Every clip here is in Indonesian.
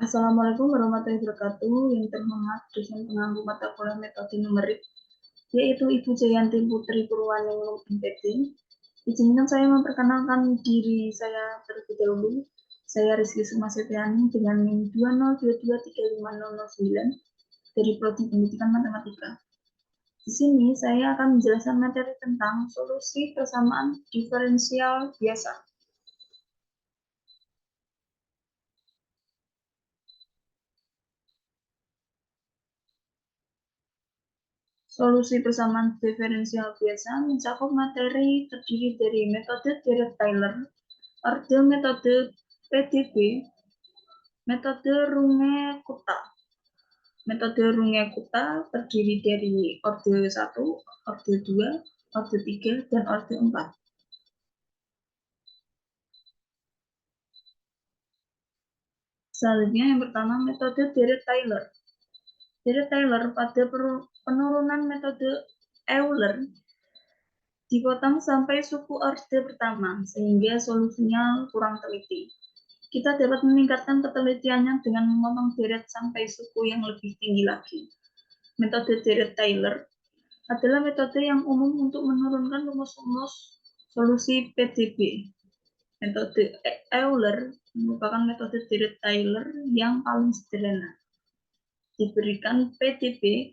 Assalamualaikum warahmatullahi wabarakatuh. Yang terhormat dosen pengampu mata kuliah metode numerik, yaitu Ibu Jayanti Putri Purwaningrum MPD. Izinkan saya memperkenalkan diri saya terlebih dahulu. Saya Rizky Sumasetiani dengan NIM 202235009 dari Prodi Pendidikan Matematika. Di sini saya akan menjelaskan materi tentang solusi persamaan diferensial biasa. Solusi persamaan diferensial biasa mencakup materi terdiri dari metode Dirac-Taylor, orde metode PDB, metode Runge-Kutta. Metode Runge-Kutta terdiri dari orde 1, orde 2, orde 3, dan orde 4. Selanjutnya yang pertama metode Dirac-Taylor. Dirac-Taylor pada penurunan metode Euler dipotong sampai suku orde pertama, sehingga solusinya kurang teliti. Kita dapat meningkatkan ketelitiannya dengan memotong deret sampai suku yang lebih tinggi lagi. Metode Dirac-Taylor adalah metode yang umum untuk menurunkan rumus-rumus solusi PDB. Metode Euler merupakan metode Dirac-Taylor yang paling sederhana. Diberikan PDB,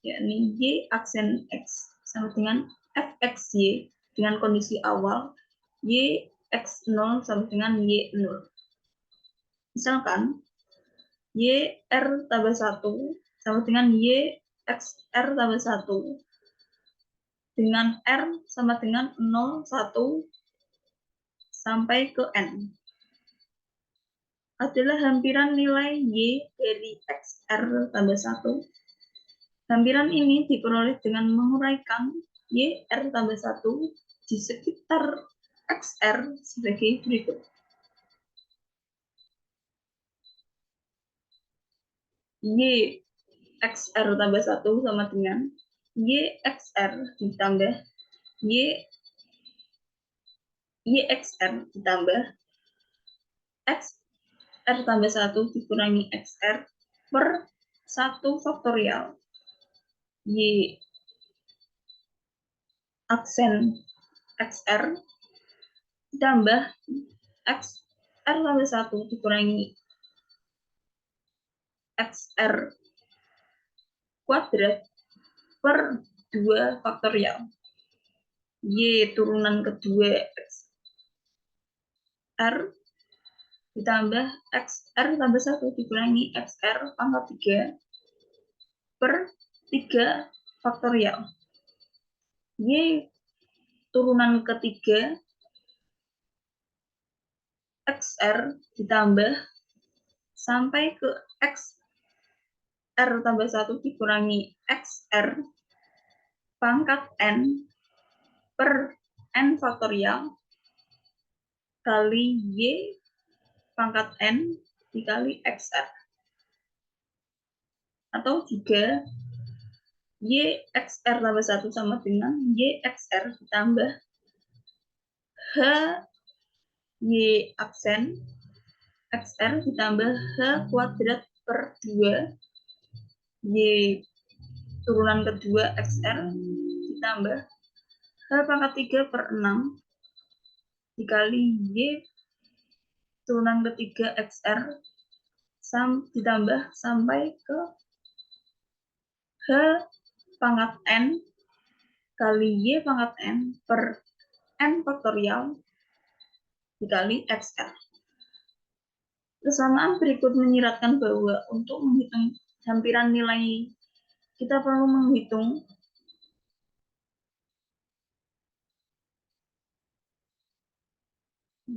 yakni Y aksen X sama dengan Fxy dengan kondisi awal Y X0 sama dengan Y0. Misalkan Y R tambah 1 sama dengan Y X R tambah 1 dengan R sama dengan 0, 1 sampai ke N adalah hampiran nilai Y dari XR tambah 1. Hampiran ini diperoleh dengan menguraikan Y R tambah 1 di sekitar XR sebagai berikut. Y XR tambah 1 sama dengan Y XR ditambah YXR ditambah XR tambah 1 dikurangi XR per 1 faktorial Y aksen XR ditambah XR tambah 1 dikurangi XR kuadrat per 2 faktorial Y turunan kedua XR ditambah XR tambah 1 dikurangi XR pangkat 3 per 3 faktorial Y turunan ketiga XR ditambah sampai ke XR tambah 1 dikurangi XR pangkat N per N faktorial kali Y pangkat N dikali XR. Atau juga Y XR tambah 1 sama dengan Y XR ditambah H Y aksen XR ditambah H kuadrat per 2 Y turunan kedua XR ditambah H pangkat 3 per 6 dikali Y turunan ketiga XR ditambah sampai ke H pangkat N kali Y pangkat N per N faktorial dikali XR. Kesamaan berikut menyiratkan bahwa untuk menghitung hampiran nilai kita perlu menghitung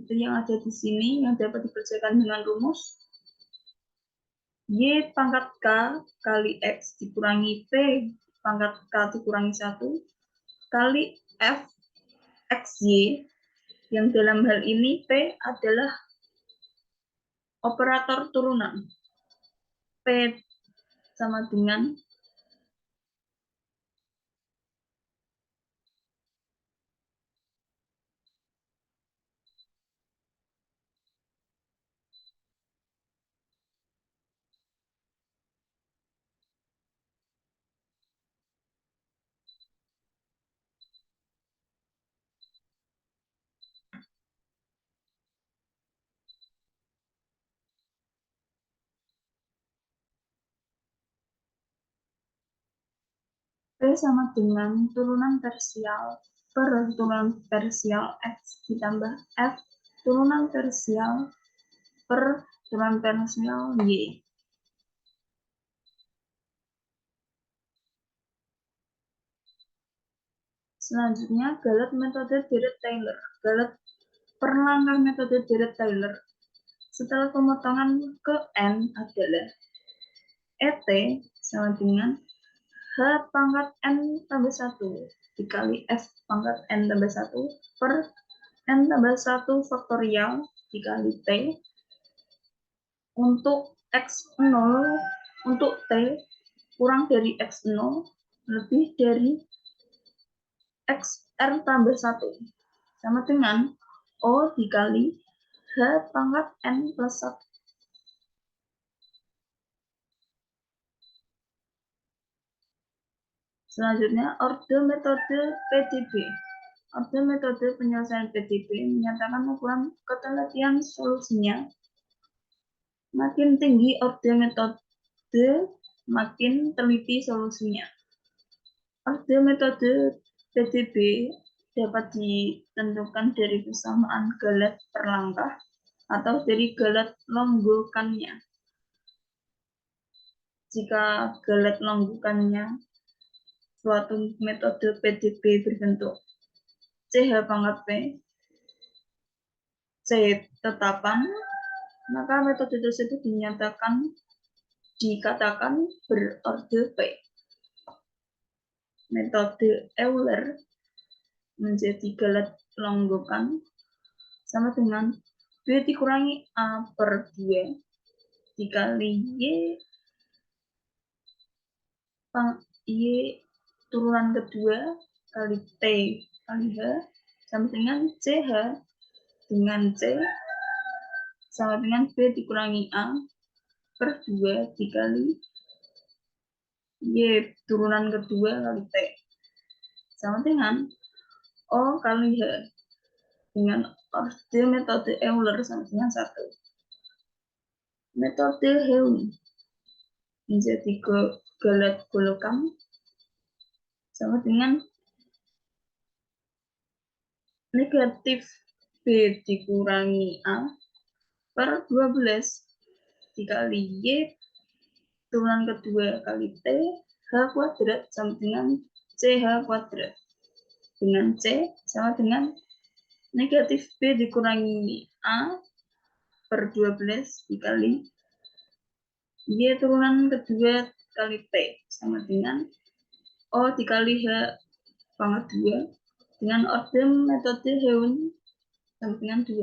itu yang ada di sini yang dapat dikerjakan dengan rumus Y pangkat K kali X dikurangi P pangkat K dikurangi 1 kali F XY yang dalam hal ini P adalah operator turunan. P sama dengan P sama dengan turunan tersial per turunan tersial X ditambah F turunan tersial per turunan tersial Y. Selanjutnya, galet metode Dirac-Taylor. Galet perlangkah metode Dirac-Taylor setelah pemotongan ke N adalah ET sama dengan H pangkat N tambah 1 dikali F pangkat N tambah 1 per N tambah 1 faktorial dikali T untuk X0 untuk T kurang dari X0 lebih dari XR tambah 1 sama dengan O dikali H pangkat N plus 1. Selanjutnya, orde metode PDB. Orde metode penyelesaian PDB menyatakan ukuran ketelitian solusinya. Makin tinggi orde metode, makin teliti solusinya. Orde metode PDB dapat ditentukan dari persamaan galet per langkah atau dari galet longgokannya. Jika galet longgokannya suatu metode PDB berbentuk CH pangkat P, C tetapan, maka metode tersebut dikatakan berorde P. Metode Euler menjadi galet longgokan sama dengan B dikurangi A per 2 dikali Y turunan kedua kali T kali H sama dengan CH dengan C sama dengan B dikurangi A per 2 dikali Y turunan kedua kali T sama dengan O kali H dengan orde metode Euler sama dengan 1. Metode Heun menjadi galet golokan sama dengan negatif B dikurangi A per 12 dikali Y turunan kedua kali T H kuadrat sama dengan CH kuadrat dengan C sama dengan negatif B dikurangi A per 12 dikali Y turunan kedua kali T sama dengan O dikali H pangkat 2 dengan orde metode Heun sama dengan 2.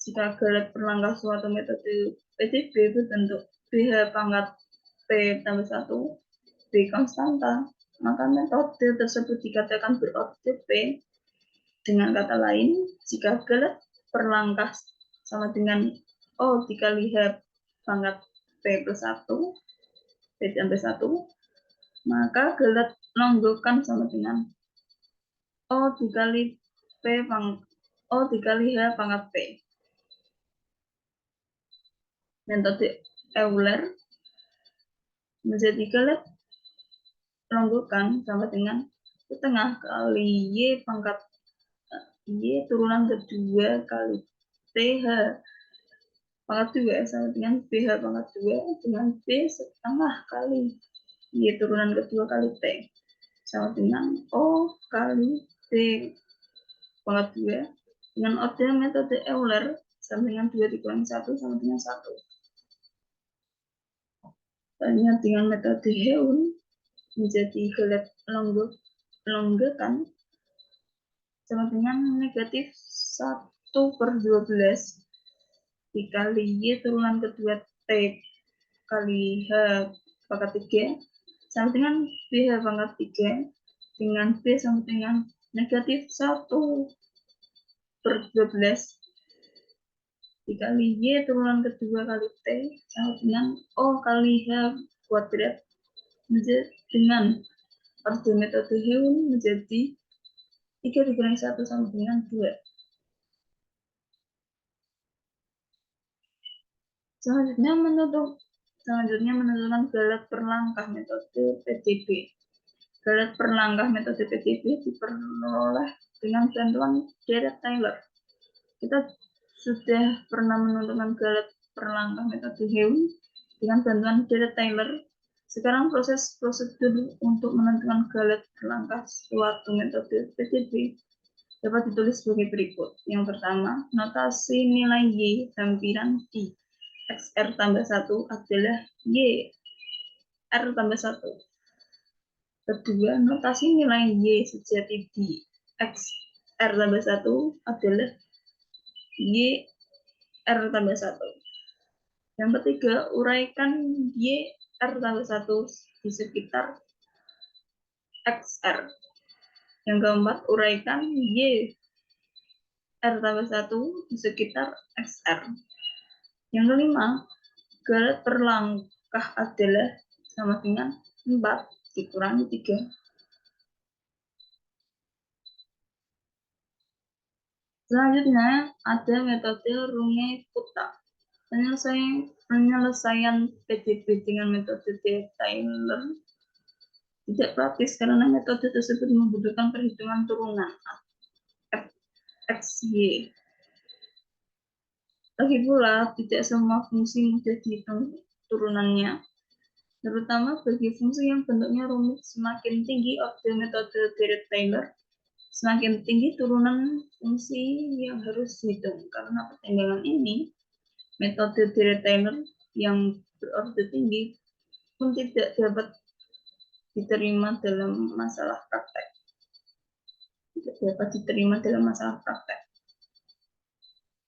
Jika galet perlangkah suatu metode PDB berbentuk BH pangkat P tambah 1 B konstanta, maka metode tersebut dikatakan berorde P. Dengan kata lain, jika galet perlangkah sama dengan O dikali H pangkat P plus 1 P tambah 1, maka galet longgokan sama dengan O dikali O dikali H pangkat P. Metode Euler menjadi galet longgokan sama dengan setengah kali Y pangkat Y turunan kedua kali TH pangkat 2 sama dengan BH pangkat 2 dengan B setengah kali Y turunan kedua kali T sama dengan O kali B pangkat 2 dengan orde metode Euler sama dengan 2 dikurangi 1 sama dengan 1. Selanjutnya dengan metode Heun menjadi galet longgokan sama dengan negatif 1 per 12 dikali Y turunan kedua T kali H pangkat 3 sama dengan BH pangkat 3 dengan B sama dengan negatif 1 per 12 dikali Y turunan kedua kali T sama dengan O kali H kuadrat menjadi dengan orde metode Heun menjadi 3 dikurangi 1 sama dengan 2. Selanjutnya Selanjutnya menentukan galet per langkah metode PDB. Galet per langkah metode PDB diperoleh dengan bantuan Dirac-Taylor. Kita sudah pernah menentukan galet per langkah metode Hewi dengan bantuan Dirac-Taylor. Sekarang proses prosedur untuk menentukan galet per langkah suatu metode PDB dapat ditulis sebagai berikut. Yang pertama, notasi nilai Y hampiran di XR tambah 1 adalah Y R tambah 1. Kedua, notasi nilai Y sejati di X R tambah 1 adalah Y R tambah 1. Yang ketiga, uraikan Y R tambah 1 di sekitar XR. Yang keempat, uraikan Y R tambah 1 di sekitar XR. Yang kelima, galet per langkah adalah sama dengan 4 dikurangi 3. Selanjutnya ada metode Runge-Kutta. Penyelesaian PDB dengan metode Taylor tidak praktis karena metode tersebut membutuhkan perhitungan turunan XY. Lagi pula, tidak semua fungsi mudah dihitung turunannya, terutama bagi fungsi yang bentuknya rumit. Semakin tinggi orde metode Dirac-Taylor, semakin tinggi turunan fungsi yang harus dihitung. Karena pertimbangan ini, metode Dirac-Taylor yang berorde tinggi pun tidak dapat diterima dalam masalah praktek.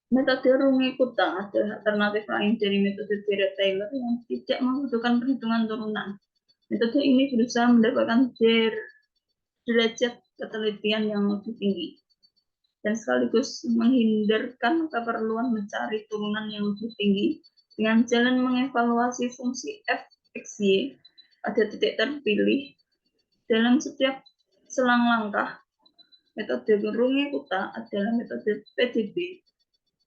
Metode Runge-Kutta adalah alternatif lain dari metode Dirac-Taylor yang tidak membutuhkan perhitungan turunan. Metode ini berusaha mendapatkan derajat ketelitian yang lebih tinggi dan sekaligus menghindarkan keperluan mencari turunan yang lebih tinggi dengan jalan mengevaluasi fungsi f x y pada titik terpilih dalam setiap selang langkah. Metode Runge-Kutta adalah metode PDB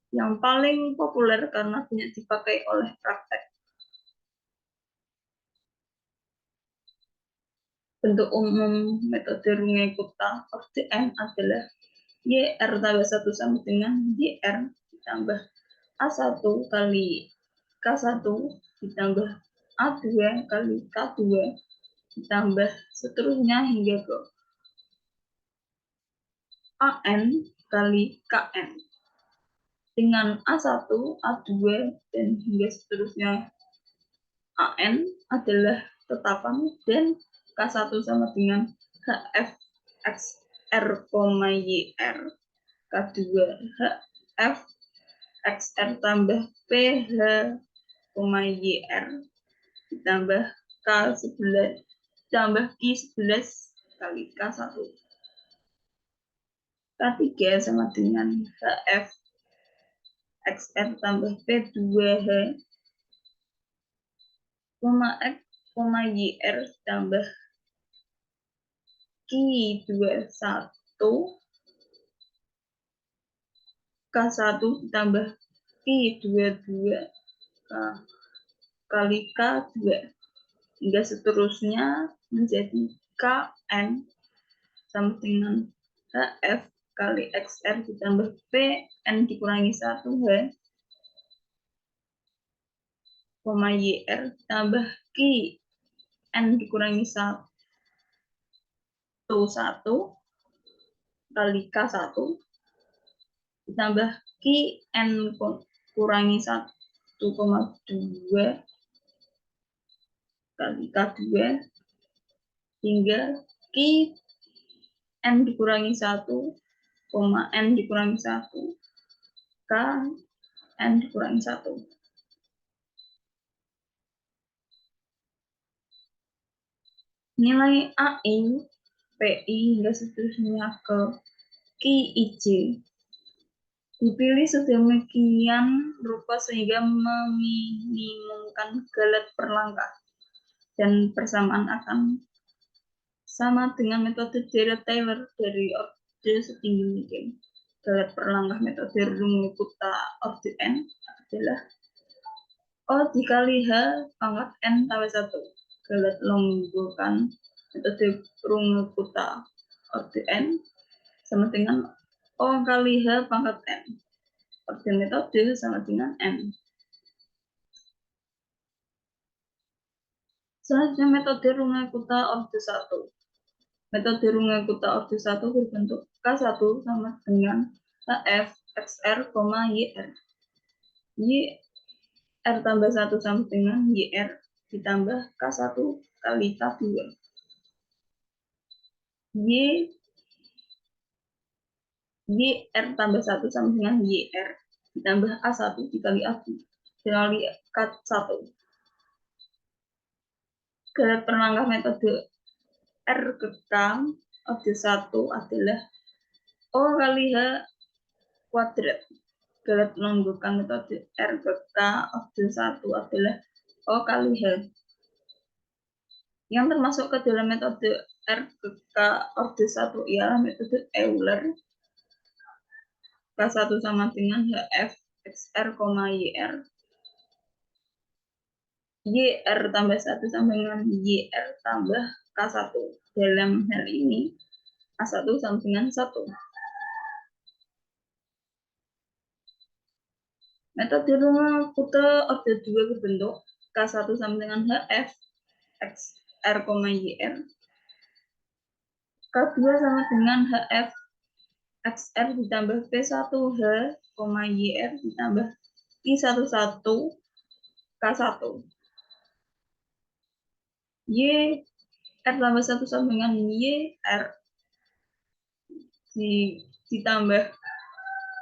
yang paling populer karena banyak dipakai oleh praktek. Bentuk umum metode Runge-Kutta orde N adalah YR tambah 1 sama dengan YR ditambah A1 kali K1 ditambah A2 kali K2 ditambah seterusnya hingga ke AN kali KN. Dengan A1, A2, dan hingga seterusnya AN adalah tetapan dan K1 sama dengan HF XR, YR, K2 HF XR tambah PH, YR ditambah K11 tambah Q11 kali K1. K3 sama dengan HF XR tambah P2H, X, YR tambah Q21, K1 ditambah Q22 kali K2 hingga seterusnya menjadi KN sama dengan HF kali XR ditambah PN dikurangi 1H, YR ditambah KN dikurangi 1 kali K1 ditambah KN kurangi 1,2 kali K2 hingga KN dikurangi 1, N dikurangi 1, KN dikurangi 1. Nilai AI, PI hingga seterusnya ke KIJ dipilih sedemikian rupa sehingga meminimumkan galet per langkah dan persamaan akan sama dengan metode Dirac-Taylor dari orde setinggi mungkin. Galet per langkah metode Runge-Kutta orde N adalah O dikali H pangkat N tambah 1. Galet longgokan metode Runge-Kutta orde N sama dengan O kali H pangkat N. Orde metode sama dengan N. Selanjutnya metode Runge-Kutta orde 1. Metode Runge-Kutta orde 1 berbentuk K1 sama dengan HF XR, YR. YR tambah 1 sama dengan YR ditambah K1 kali K2. YR tambah 1 sama dengan YR ditambah A1 dikali A2 dikali K1. Galet perlengkap metode R ke K orde 1 adalah O kali H kuadrat. Galet menunjukkan metode R ke K orde 1 adalah O kali H. Yang termasuk ke dalam metode R ke K orde 1 ialah metode Euler. K1 sama dengan HF XR, YR. YR tambah 1 sama dengan YR tambah K1. Dalam hal ini, A1 sama dengan 1. Metode Runge-Kutta orde 2 berbentuk K1 sama dengan HF XR, YR. K2 sama dengan HF XR ditambah P1H, YR ditambah I11 K1. YR tambah 1 sama dengan YR ditambah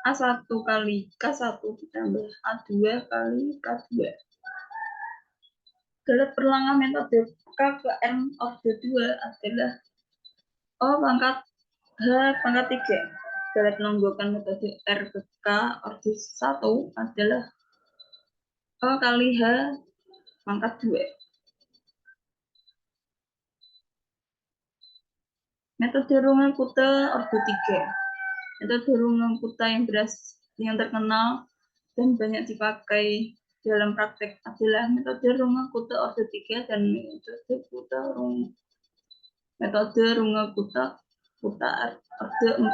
A1 kali K1 ditambah A2 kali K2. Galet perlengkap metode K ke M orde 2 adalah O pangkat H pangkat 3. Galet menunjukkan metode R ke K orde 1 adalah O kali H pangkat 2. Metode Runge-Kutta orde 3. Metode Runge-Kutta yang terkenal dan banyak dipakai dalam praktek adalah metode Runge-Kutta orde 3 dan metode Runge-Kutta orde 4.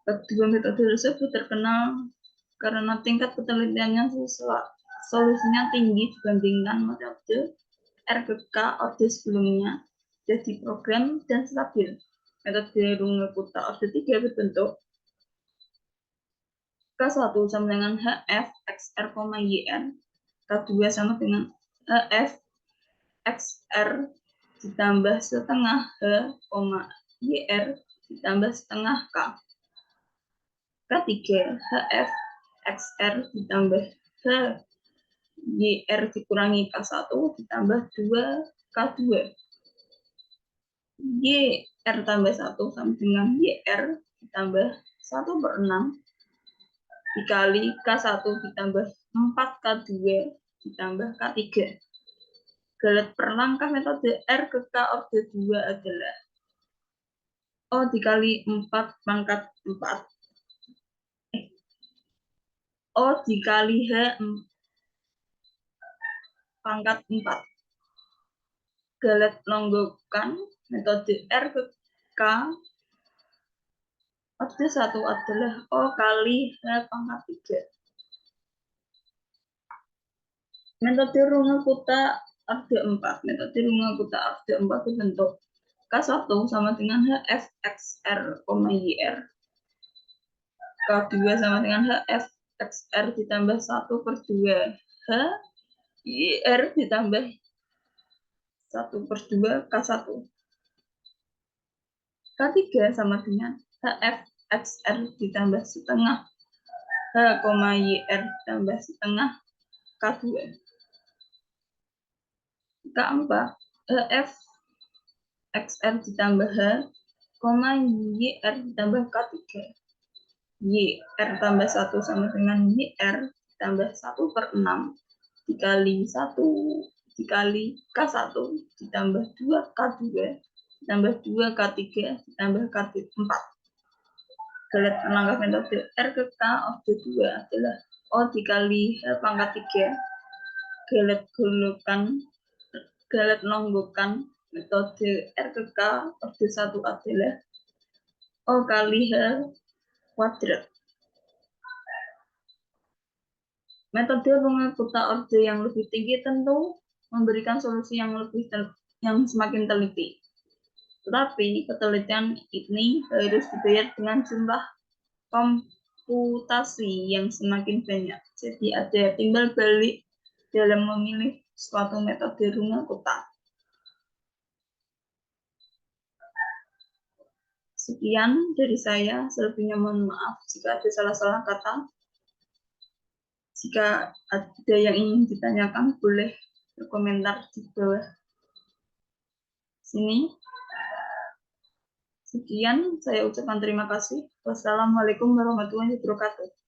Kedua metode tersebut terkenal karena tingkat ketelitiannya solusinya tinggi dibandingkan metode R ke K orde sebelumnya, jadi program dan stabil. Metode Runge-Kutta orde 3 berbentuk K1 sama dengan HF XR, YR. K2 sama dengan HF XR ditambah setengah H, YR ditambah setengah K. K3 HF XR ditambah H, YR dikurangi K1 ditambah 2 K2. YR tambah 1 sama dengan YR ditambah 1/6 dikali K1 ditambah 4K2 ditambah K3. Galet perlengkap metode R ke K orde 2 adalah O dikali 4 pangkat 4. O dikali H pangkat 4. Galet longgokan metode R ke K orde 1 adalah O kali H pangkat 3. Metode Runge-Kutta orde 4. Metode Runge-Kutta orde 4 berbentuk K1 sama dengan HF XR, YR. K2 sama dengan HF XR ditambah 1/2 H, YR ditambah 1/2 K1. K3 sama dengan HF XR ditambah setengah H, YR ditambah setengah K2. K4 HF XR ditambah H, YR ditambah K3. YR tambah 1 sama dengan YR ditambah 1/6 dikali 1 dikali K1 ditambah 2 K2 ditambah 2 K3 ditambah K4. Galet perlengkap metode R ke K orde 2 adalah O dikali H pangkat 3 galet nonggokan metode R ke K orde 1 adalah O kali H kuadrat. Metode pengangkutan orde yang lebih tinggi tentu memberikan solusi yang semakin teliti. Tetapi penelitian ini harus dibayar dengan jumlah komputasi yang semakin banyak. Jadi ada timbal balik dalam memilih suatu metode runga kota. Sekian dari saya, selebihnya mohon maaf jika ada salah-salah kata. Jika ada yang ingin ditanyakan, boleh berkomentar di bawah sini. Sekian, saya ucapkan terima kasih. Wassalamualaikum warahmatullahi wabarakatuh.